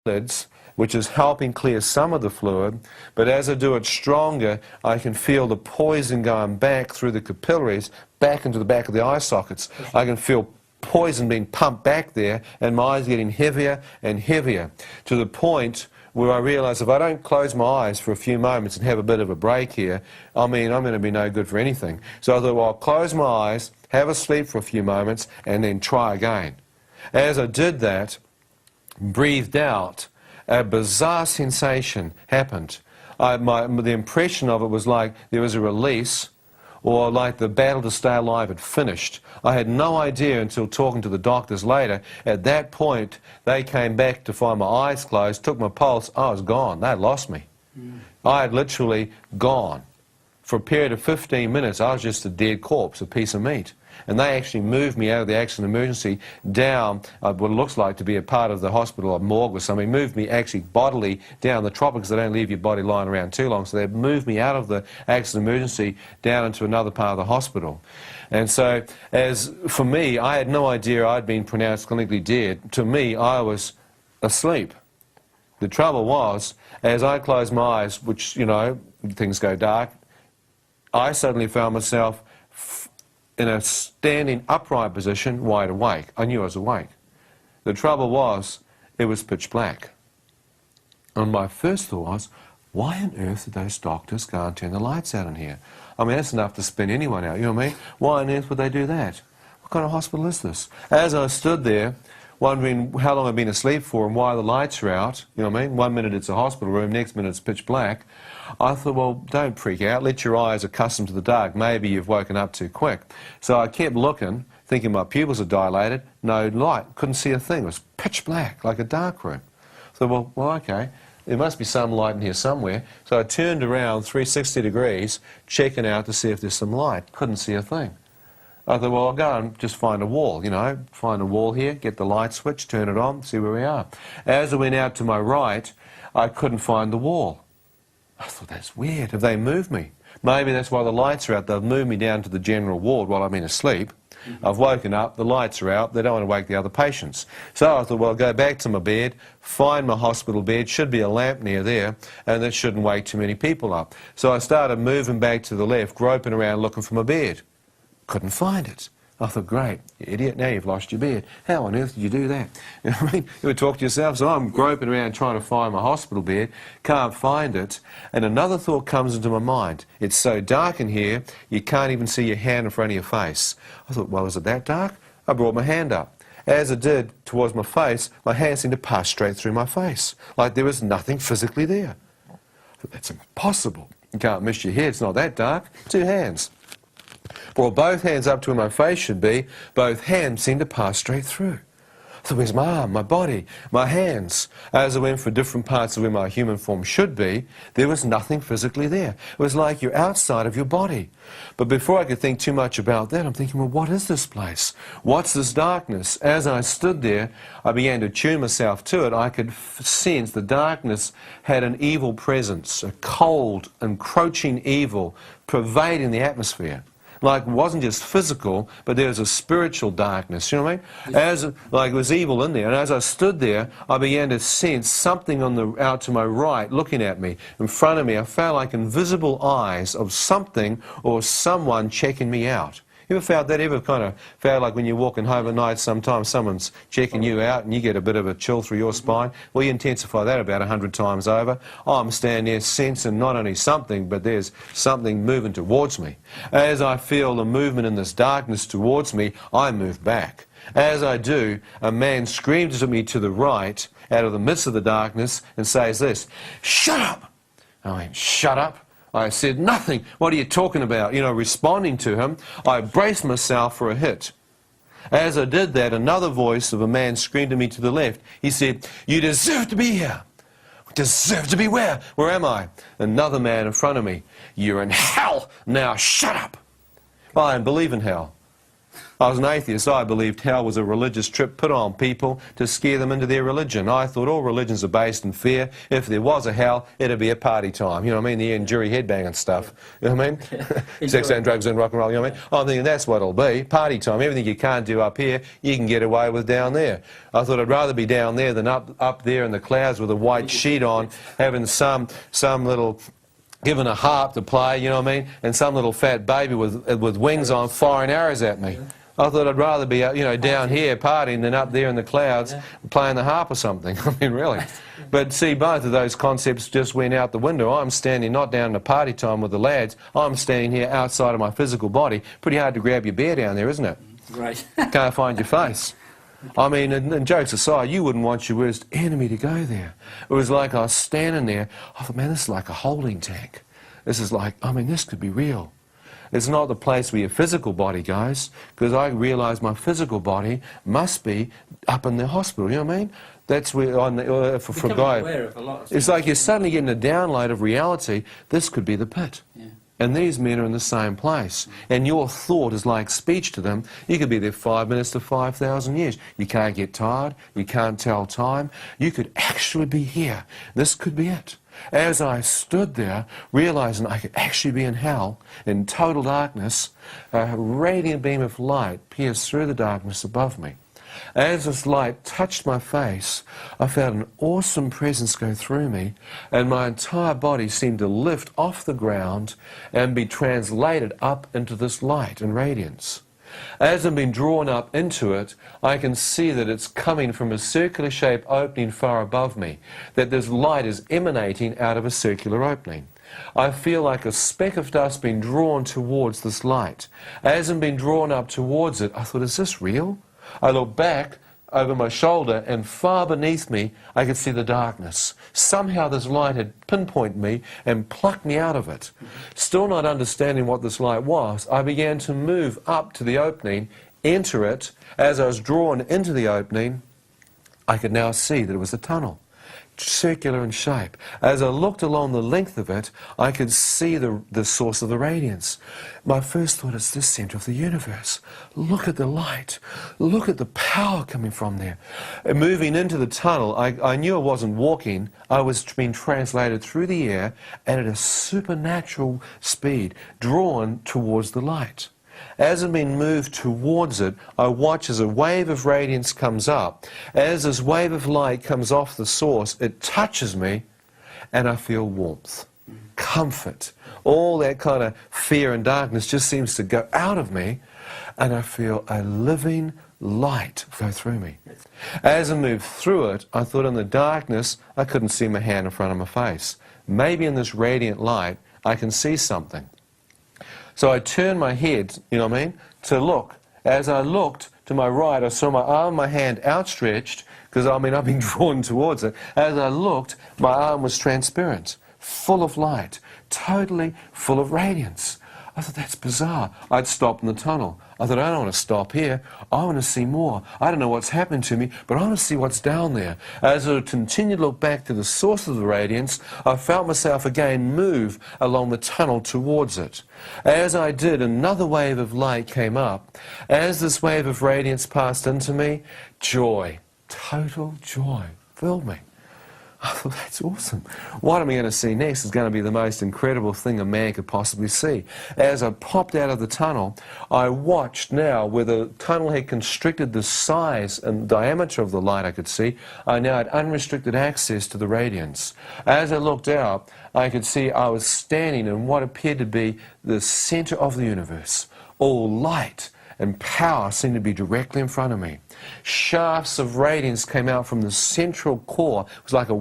lids, which is helping clear some of the fluid, but as I do it stronger, I can feel the poison going back through the capillaries, back into the back of the eye sockets. I can feel poison being pumped back there, and my eyes getting heavier and heavier, to the point where I realise if I don't close my eyes for a few moments and have a bit of a break here, I mean, I'm going to be no good for anything. So I thought, well, I'll close my eyes, have a sleep for a few moments, and then try again. As I did that, breathed out, a bizarre sensation happened. The impression of it was like there was a release, or like the battle to stay alive had finished. I had no idea until talking to the doctors later. At that point, they came back to find my eyes closed, took my pulse, I was gone. They had lost me. I had literally gone. For a period of 15 minutes, I was just a dead corpse, a piece of meat. And they actually moved me out of the accident emergency down what it looks like to be a part of the hospital or morgue or something. Moved me actually bodily down the tropics. They don't leave your body lying around too long, so they moved me out of the accident emergency down into another part of the hospital. And so, as for me, I had no idea I'd been pronounced clinically dead. To me, I was asleep. The trouble was, as I closed my eyes, which, you know, things go dark, I suddenly found myself in a standing upright position, wide awake. I knew I was awake. The trouble was, it was pitch black. And my first thought was, why on earth did those doctors go and turn the lights out in here? I mean, that's enough to spin anyone out, you know what I mean? Why on earth would they do that? What kind of hospital is this? As I stood there, wondering how long I'd been asleep for and why the lights are out, you know what I mean? 1 minute it's a hospital room, next minute it's pitch black. I thought, well, don't freak out, let your eyes accustom to the dark, maybe you've woken up too quick. So I kept looking, thinking my pupils are dilated, no light, couldn't see a thing, it was pitch black, like a dark room. So, well, okay, there must be some light in here somewhere. So I turned around 360 degrees, checking out to see if there's some light, couldn't see a thing. I thought, well, I'll go and just find a wall, you know, find a wall here, get the light switch, turn it on, see where we are. As I went out to my right, I couldn't find the wall. I thought, that's weird. Have they moved me? Maybe that's why the lights are out. They've moved me down to the general ward while I've been asleep. I've woken up, the lights are out, they don't want to wake the other patients. So I thought, well, I'll go back to my bed, find my hospital bed, should be a lamp near there, and that shouldn't wake too many people up. So I started moving back to the left, groping around looking for my bed. Couldn't find it. I thought, great, you idiot, now you've lost your bed. How on earth did you do that? You know what I mean? You would talk to yourself, so I'm groping around trying to find my hospital bed, can't find it, and another thought comes into my mind. It's so dark in here, you can't even see your hand in front of your face. I thought, well, is it that dark? I brought my hand up. As it did towards my face, my hand seemed to pass straight through my face, like there was nothing physically there. I thought, that's impossible. You can't miss your head, it's not that dark. 2 hands. Brought both hands up to where my face should be, both hands seemed to pass straight through. So where's my arm, my body, my hands? As I went for different parts of where my human form should be, there was nothing physically there. It was like you're outside of your body. But before I could think too much about that, I'm thinking, well, what is this place? What's this darkness? As I stood there, I began to tune myself to it. I could sense the darkness had an evil presence, a cold, encroaching evil pervading the atmosphere. Like, it wasn't just physical, but there was a spiritual darkness, you know what I mean? Like, it was evil in there. And as I stood there, I began to sense something out to my right, looking at me. In front of me, I felt like invisible eyes of something or someone checking me out. You ever felt that? Ever kind of felt like when you're walking home at night, sometimes someone's checking you out and you get a bit of a chill through your spine? Well, you intensify that about 100 times over. I'm standing there sensing not only something, but there's something moving towards me. As I feel the movement in this darkness towards me, I move back. As I do, a man screams at me to the right, out of the midst of the darkness, and says this, "Shut up!" I went, "Shut up?" I said, "Nothing. What are you talking about?" You know, responding to him, I braced myself for a hit. As I did that, another voice of a man screamed at me to the left. He said, "You deserve to be here." "Deserve to be where? Where am I?" Another man in front of me. "You're in hell. Now shut up." Well, I don't believe in hell. I was an atheist. I believed hell was a religious trip put on people to scare them into their religion. I thought all religions are based in fear. If there was a hell, it'd be a party time. You know what I mean? The end jury headbang and stuff. You know what I mean? Sex and drugs and rock and roll. You know what I mean? I'm thinking that's what it'll be. Party time. Everything you can't do up here, you can get away with down there. I thought I'd rather be down there than up there in the clouds with a white sheet on, having some little... given a harp to play, you know what I mean, and some little fat baby with wings on firing arrows at me. I thought I'd rather be, you know, down here partying than up there in the clouds playing the harp or something. I mean, really. But see, both of those concepts just went out the window. I'm standing not down to party time with the lads. I'm standing here outside of my physical body. Pretty hard to grab your bear down there, isn't it? Right. Can't find your face. I mean, and jokes aside, you wouldn't want your worst enemy to go there. It was like I was standing there. I thought, man, this is like a holding tank. This is like, I mean, this could be real. It's not the place where your physical body goes, because I realised my physical body must be up in the hospital, you know what I mean? That's where, for a guy, it's like you're suddenly getting a download of reality. This could be the pit. Yeah. And these men are in the same place. And your thought is like speech to them. You could be there 5 minutes to 5,000 years. You can't get tired. You can't tell time. You could actually be here. This could be it. As I stood there, realizing I could actually be in hell, in total darkness, a radiant beam of light pierced through the darkness above me. As this light touched my face, I felt an awesome presence go through me, and my entire body seemed to lift off the ground and be translated up into this light and radiance. As I'm being drawn up into it, I can see that it's coming from a circular-shaped opening far above me, that this light is emanating out of a circular opening. I feel like a speck of dust being drawn towards this light. As I'm being drawn up towards it, I thought, is this real? I looked back over my shoulder, and far beneath me I could see the darkness. Somehow this light had pinpointed me and plucked me out of it. Still not understanding what this light was, I began to move up to the opening, enter it. As I was drawn into the opening, I could now see that it was a tunnel, circular in shape. As I looked along the length of it, I could see the source of the radiance. My first thought is the center of the universe. Look at the light. Look at the power coming from there. And moving into the tunnel, I knew I wasn't walking. I was being translated through the air and at a supernatural speed, drawn towards the light. As I'm being moved towards it, I watch as a wave of radiance comes up. As this wave of light comes off the source, it touches me, and I feel warmth, comfort. All that kind of fear and darkness just seems to go out of me, and I feel a living light go through me. As I moved through it, I thought in the darkness, I couldn't see my hand in front of my face. Maybe in this radiant light, I can see something. So I turned my head, you know what I mean, to look. As I looked to my right, I saw my arm, my hand outstretched, because I mean I've been drawn towards it. As I looked, my arm was transparent, full of light, totally full of radiance. I thought, that's bizarre. I'd stopped in the tunnel. I thought, I don't want to stop here. I want to see more. I don't know what's happened to me, but I want to see what's down there. As I continued to look back to the source of the radiance, I felt myself again move along the tunnel towards it. As I did, another wave of light came up. As this wave of radiance passed into me, joy, total joy, filled me. I thought, that's awesome. What am I going to see next is going to be the most incredible thing a man could possibly see. As I popped out of the tunnel, I watched now where the tunnel had constricted the size and diameter of the light I could see. I now had unrestricted access to the radiance. As I looked out, I could see I was standing in what appeared to be the center of the universe. All light and power seemed to be directly in front of me. Shafts of radiance came out from the central core. It was like a